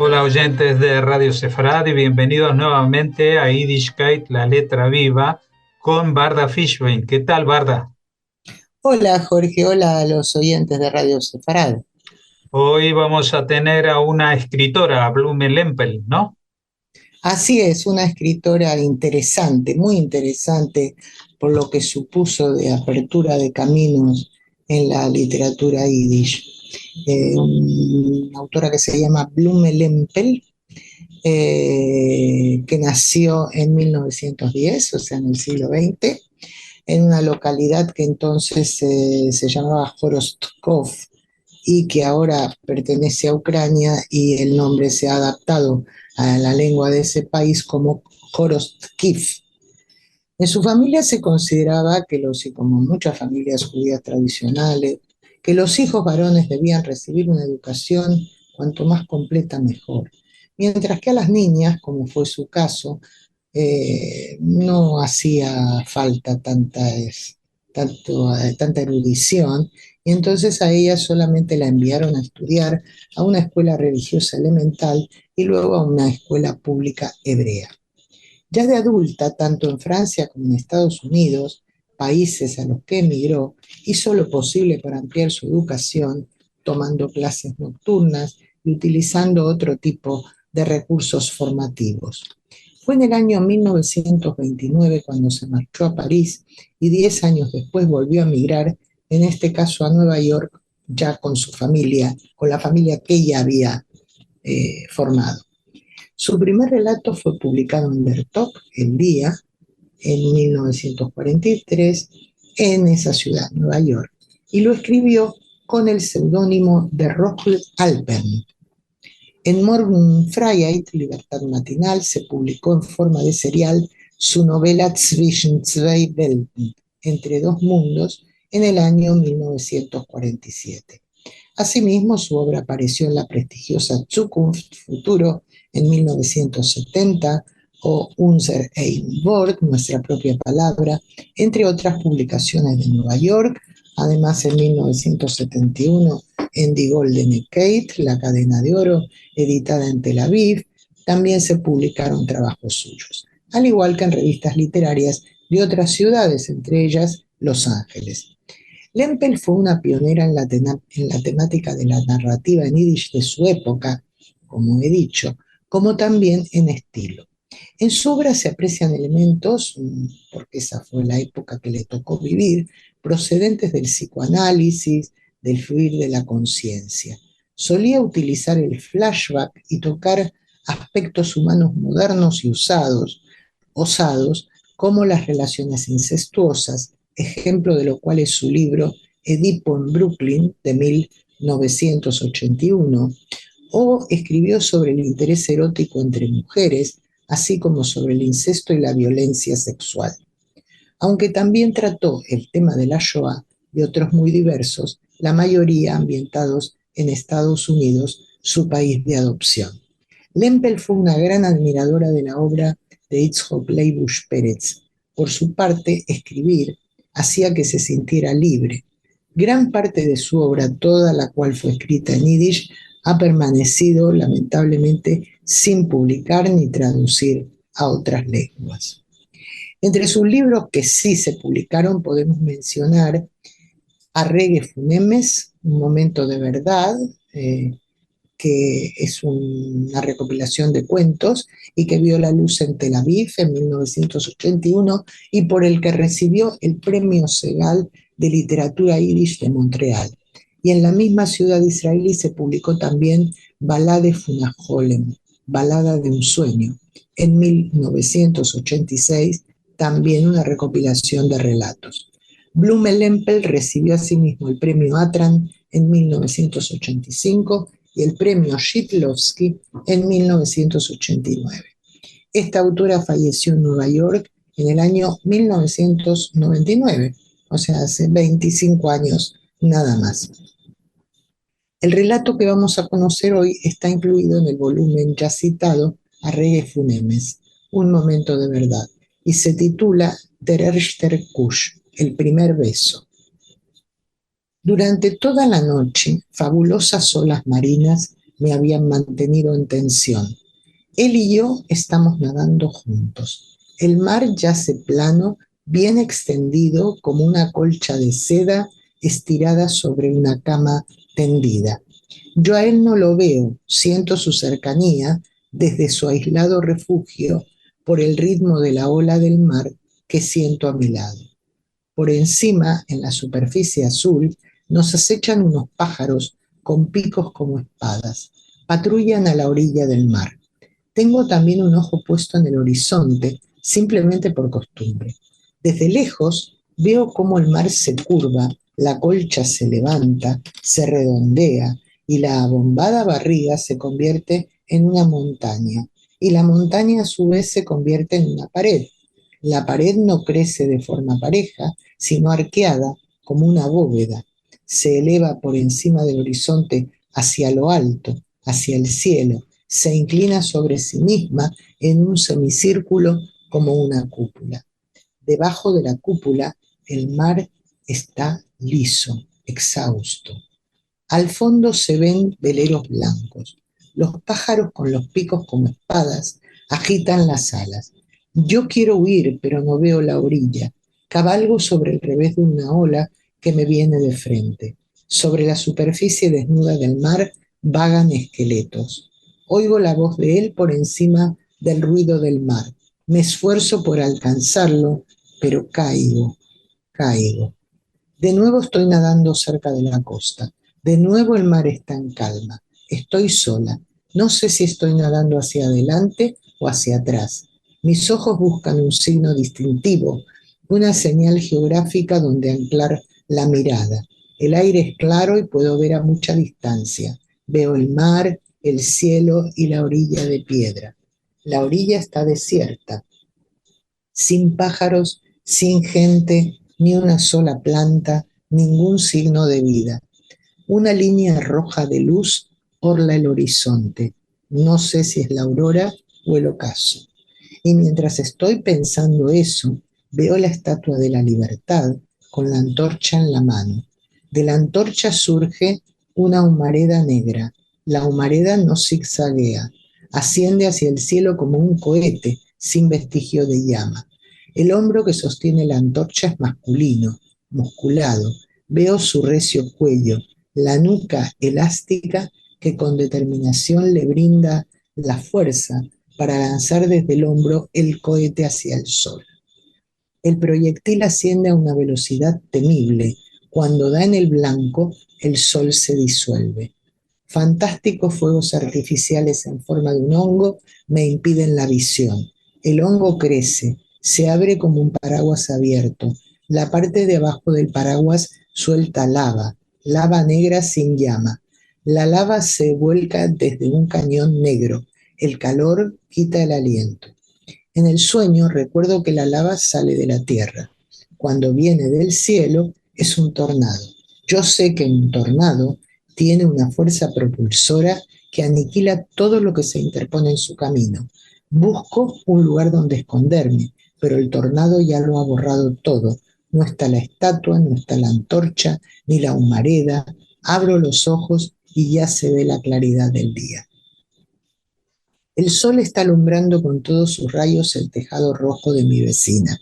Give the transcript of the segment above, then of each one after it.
Hola oyentes de Radio Sefarad y bienvenidos nuevamente a Yiddishkeit, la letra viva, con Barda Fishbein. ¿Qué tal, Barda? Hola Jorge, hola a los oyentes de Radio Sefarad. Hoy vamos a tener a una escritora, a Blume Lempel, ¿no? Así es, una escritora interesante, muy interesante por lo que supuso de apertura de caminos en la literatura yiddish. Una autora que se llama Blume Lempel, que nació en 1910, o sea, en el siglo XX, en una localidad que entonces se llamaba Jorostkov y que ahora pertenece a Ucrania y el nombre se ha adaptado a la lengua de ese país como Korostkiv. En su familia se consideraba que y como muchas familias judías tradicionales, que los hijos varones debían recibir una educación cuanto más completa mejor, mientras que a las niñas, como fue su caso, no hacía falta tanta erudición, y entonces a ella solamente la enviaron a estudiar a una escuela religiosa elemental y luego a una escuela pública hebrea. Ya de adulta, tanto en Francia como en Estados Unidos, países a los que emigró, hizo lo posible para ampliar su educación, tomando clases nocturnas y utilizando otro tipo de recursos formativos. Fue en el año 1929 cuando se marchó a París y 10 años después volvió a emigrar, en este caso a Nueva York, ya con su familia, con la familia que ella había formado. Su primer relato fue publicado en Bertok, El Día, en 1943, en esa ciudad, Nueva York, y lo escribió con el seudónimo de Rochel Alpern. En Morgenfreiheit, Libertad Matinal, se publicó en forma de serial su novela Zwischen zwei Welten, Entre dos mundos, en el año 1947. Asimismo, su obra apareció en la prestigiosa Zukunft, Futuro, en 1970, o Unser ein Wort, Nuestra propia palabra, entre otras publicaciones de Nueva York. Además, en 1971, en Die Goldene Kate, La cadena de oro, editada en Tel Aviv, también se publicaron trabajos suyos, al igual que en revistas literarias de otras ciudades, entre ellas Los Ángeles. Lempel fue una pionera en la temática de la narrativa en yiddish de su época, como he dicho, como también en estilo. En su obra se aprecian elementos, porque esa fue la época que le tocó vivir, procedentes del psicoanálisis, del fluir de la conciencia. Solía utilizar el flashback y tocar aspectos humanos modernos y osados, como las relaciones incestuosas, ejemplo de lo cual es su libro Edipo en Brooklyn de 1981, o escribió sobre el interés erótico entre mujeres, así como sobre el incesto y la violencia sexual. Aunque también trató el tema de la Shoah y otros muy diversos, la mayoría ambientados en Estados Unidos, su país de adopción. Lempel fue una gran admiradora de la obra de Itzhak Leibush Pérez. Por su parte, escribir hacía que se sintiera libre. Gran parte de su obra, toda la cual fue escrita en yiddish, ha permanecido lamentablemente sin publicar ni traducir a otras lenguas. Entre sus libros que sí se publicaron podemos mencionar Arregue Funemes, Un momento de verdad, que es una recopilación de cuentos y que vio la luz en Tel Aviv en 1981 y por el que recibió el Premio Segal de Literatura Yiddish de Montreal. Y en la misma ciudad israelí se publicó también Balade Funacholem, Balada de un sueño, en 1986, también una recopilación de relatos. Blume-Lempel recibió asimismo el premio Atran en 1985 y el premio Shidlovsky en 1989. Esta autora falleció en Nueva York en el año 1999, o sea, hace 25 años nada más. El relato que vamos a conocer hoy está incluido en el volumen ya citado Arregue Funemes, Un momento de verdad, y se titula Der erster Kuss, el primer beso. Durante toda la noche, fabulosas olas marinas me habían mantenido en tensión. Él y yo estamos nadando juntos. El mar yace plano, bien extendido como una colcha de seda estirada sobre una cama tendida. Yo a él no lo veo, siento su cercanía desde su aislado refugio por el ritmo de la ola del mar que siento a mi lado. Por encima, en la superficie azul, nos acechan unos pájaros con picos como espadas. Patrullan a la orilla del mar. Tengo también un ojo puesto en el horizonte, simplemente por costumbre. Desde lejos veo cómo el mar se curva, la colcha se levanta, se redondea y la abombada barriga se convierte en una montaña. Y la montaña a su vez se convierte en una pared. La pared no crece de forma pareja, sino arqueada como una bóveda. Se eleva por encima del horizonte hacia lo alto, hacia el cielo. Se inclina sobre sí misma en un semicírculo como una cúpula. Debajo de la cúpula, el mar está liso, exhausto. Al fondo se ven veleros blancos. Los pájaros con los picos como espadas agitan las alas. Yo quiero huir, pero no veo la orilla. Cabalgo sobre el revés de una ola que me viene de frente. Sobre la superficie desnuda del mar vagan esqueletos. Oigo la voz de él por encima del ruido del mar. Me esfuerzo por alcanzarlo, pero caigo. De nuevo estoy nadando cerca de la costa. De nuevo el mar está en calma. Estoy sola. No sé si estoy nadando hacia adelante o hacia atrás. Mis ojos buscan un signo distintivo, una señal geográfica donde anclar la mirada. El aire es claro y puedo ver a mucha distancia. Veo el mar, el cielo y la orilla de piedra. La orilla está desierta, sin pájaros, sin gente, ni una sola planta, ningún signo de vida. Una línea roja de luz orla el horizonte. No sé si es la aurora o el ocaso. Y mientras estoy pensando eso, veo la estatua de la libertad con la antorcha en la mano. De la antorcha surge una humareda negra. La humareda no zigzaguea, asciende hacia el cielo como un cohete sin vestigio de llama. El hombro que sostiene la antorcha es masculino, musculado. Veo su recio cuello, la nuca elástica que con determinación le brinda la fuerza para lanzar desde el hombro el cohete hacia el sol. El proyectil asciende a una velocidad temible. Cuando da en el blanco, el sol se disuelve. Fantásticos fuegos artificiales en forma de un hongo me impiden la visión. El hongo crece, se abre como un paraguas abierto. La parte de abajo del paraguas suelta lava, lava negra sin llama. La lava se vuelca desde un cañón negro. El calor quita el aliento. En el sueño recuerdo que la lava sale de la tierra. Cuando viene del cielo es un tornado. Yo sé que un tornado tiene una fuerza propulsora que aniquila todo lo que se interpone en su camino. Busco un lugar donde esconderme, pero el tornado ya lo ha borrado todo. No está la estatua, no está la antorcha, ni la humareda. Abro los ojos y ya se ve la claridad del día. El sol está alumbrando con todos sus rayos el tejado rojo de mi vecina.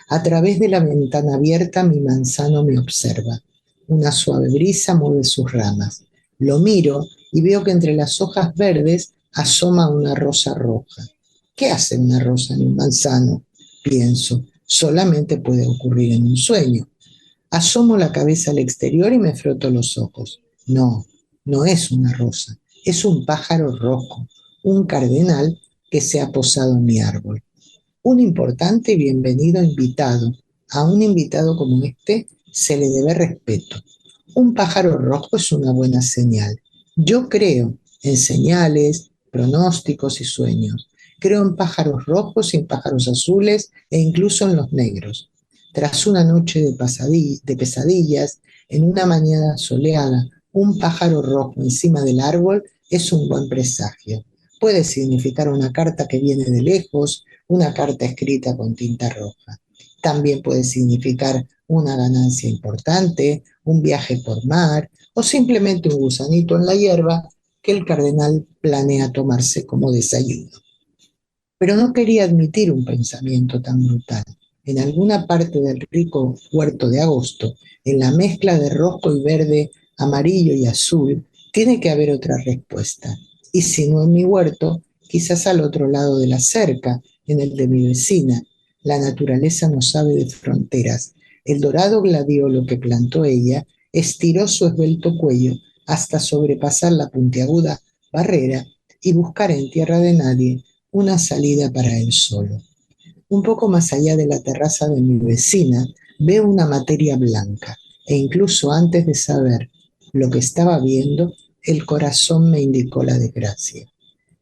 A través de la ventana abierta mi manzano me observa. Una suave brisa mueve sus ramas. Lo miro y veo que entre las hojas verdes asoma una rosa roja. ¿Qué hace una rosa en un manzano? Pienso. Solamente puede ocurrir en un sueño. Asomo la cabeza al exterior y me froto los ojos. No, no es una rosa. Es un pájaro rojo, un cardenal que se ha posado en mi árbol. Un importante y bienvenido invitado. A un invitado como este se le debe respeto. Un pájaro rojo es una buena señal. Yo creo en señales, pronósticos y sueños. Creo en pájaros rojos y en pájaros azules e incluso en los negros. Tras una noche de pesadillas, en una mañana soleada, un pájaro rojo encima del árbol es un buen presagio. Puede significar una carta que viene de lejos, una carta escrita con tinta roja. También puede significar una ganancia importante, un viaje por mar o simplemente un gusanito en la hierba que el cardenal planea tomarse como desayuno. Pero no quería admitir un pensamiento tan brutal. En alguna parte del rico huerto de agosto, en la mezcla de rojo y verde, amarillo y azul, tiene que haber otra respuesta. Y si no en mi huerto, quizás al otro lado de la cerca, en el de mi vecina. La naturaleza no sabe de fronteras. El dorado gladiolo que plantó ella estiró su esbelto cuello hasta sobrepasar la puntiaguda barrera y buscar en tierra de nadie una salida para él solo. Un poco más allá de la terraza de mi vecina, veo una materia blanca, e incluso antes de saber lo que estaba viendo, el corazón me indicó la desgracia.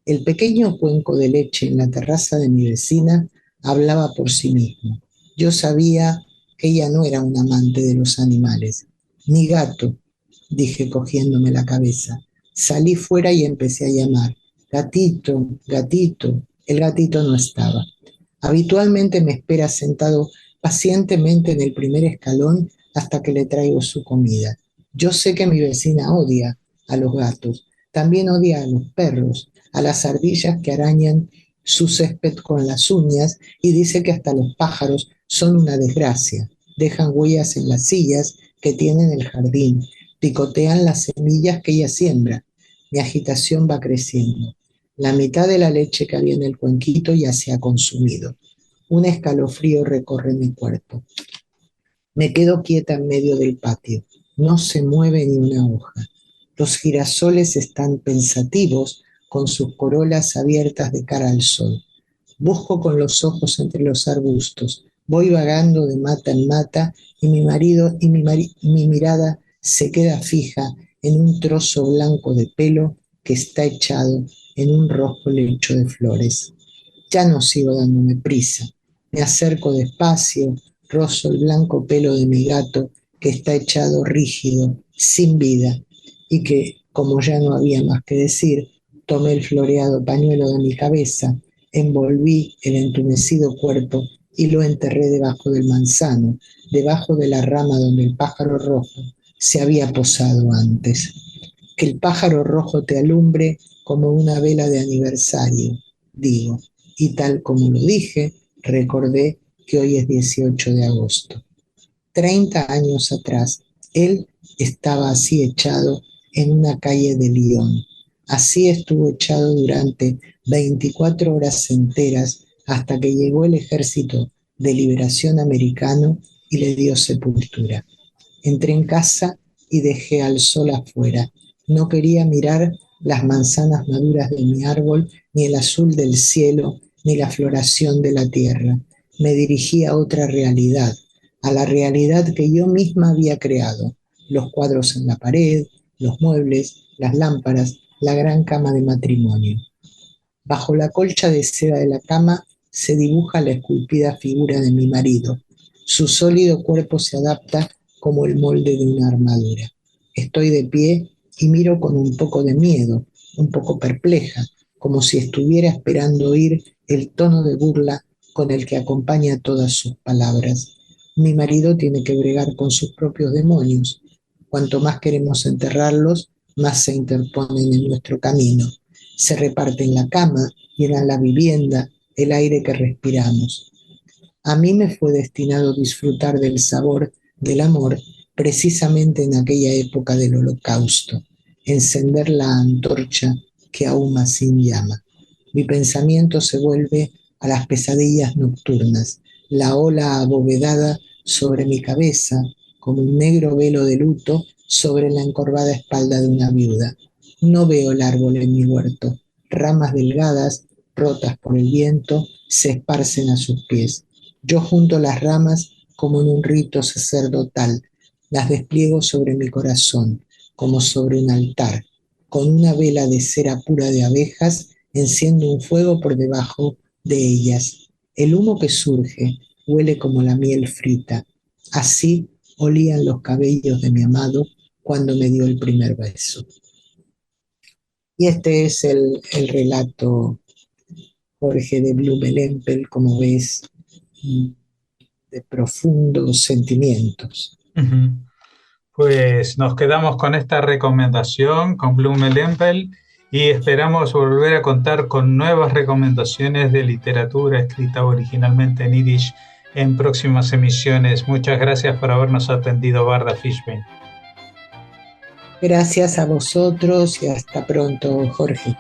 El pequeño cuenco de leche en la terraza de mi vecina hablaba por sí mismo. Yo sabía que ella no era un amante de los animales. Mi gato, dije cogiéndome la cabeza. Salí fuera y empecé a llamar. Gatito, gatito. El gatito no estaba. Habitualmente me espera sentado pacientemente en el primer escalón hasta que le traigo su comida. Yo sé que mi vecina odia a los gatos, también odia a los perros, a las ardillas que arañan su césped con las uñas y dice que hasta los pájaros son una desgracia. Dejan huellas en las sillas que tiene en el jardín, picotean las semillas que ella siembra. Mi agitación va creciendo. La mitad de la leche que había en el cuenquito ya se ha consumido. Un escalofrío recorre mi cuerpo. Me quedo quieta en medio del patio. No se mueve ni una hoja. Los girasoles están pensativos con sus corolas abiertas de cara al sol. Busco con los ojos entre los arbustos. Voy vagando de mata en mata y mi marido y mi mirada se queda fija en un trozo blanco de pelo que está echado en un rojo lecho de flores. Ya no sigo dándome prisa. Me acerco despacio, rozo el blanco pelo de mi gato que está echado rígido, sin vida, y que, como ya no había más que decir, tomé el floreado pañuelo de mi cabeza, envolví el entumecido cuerpo y lo enterré debajo del manzano, debajo de la rama donde el pájaro rojo se había posado antes. Que el pájaro rojo te alumbre como una vela de aniversario, digo, y tal como lo dije, recordé que hoy es 18 de agosto. 30 años atrás, él estaba así echado en una calle de Lyon. Así estuvo echado durante 24 horas enteras hasta que llegó el Ejército de Liberación Americano y le dio sepultura. Entré en casa y dejé al sol afuera. No quería mirar las manzanas maduras de mi árbol, ni el azul del cielo, ni la floración de la tierra. Me dirigí a otra realidad, a la realidad que yo misma había creado. Los cuadros en la pared, los muebles, las lámparas, la gran cama de matrimonio. Bajo la colcha de seda de la cama se dibuja la esculpida figura de mi marido. Su sólido cuerpo se adapta como el molde de una armadura. Estoy de pie y miro con un poco de miedo, un poco perpleja, como si estuviera esperando oír el tono de burla con el que acompaña todas sus palabras. Mi marido tiene que bregar con sus propios demonios. Cuanto más queremos enterrarlos, más se interponen en nuestro camino. Se reparten la cama, llenan la vivienda, el aire que respiramos. A mí me fue destinado disfrutar del sabor del amor precisamente en aquella época del Holocausto, encender la antorcha que ahuma sin llama. Mi pensamiento se vuelve a las pesadillas nocturnas, la ola abovedada sobre mi cabeza, como un negro velo de luto sobre la encorvada espalda de una viuda. No veo el árbol en mi huerto. Ramas delgadas, rotas por el viento, se esparcen a sus pies. Yo junto las ramas como en un rito sacerdotal, las despliego sobre mi corazón, como sobre un altar. Con una vela de cera pura de abejas, enciendo un fuego por debajo de ellas. El humo que surge huele como la miel frita. Así olían los cabellos de mi amado cuando me dio el primer beso. Y este es el relato, Jorge, de Blumenempel, como ves, de profundos sentimientos. Pues nos quedamos con esta recomendación, con Blumenempel, y esperamos volver a contar con nuevas recomendaciones de literatura escrita originalmente en yiddish en próximas emisiones. Muchas gracias por habernos atendido, Barda Fishbein. Gracias a vosotros y hasta pronto, Jorge.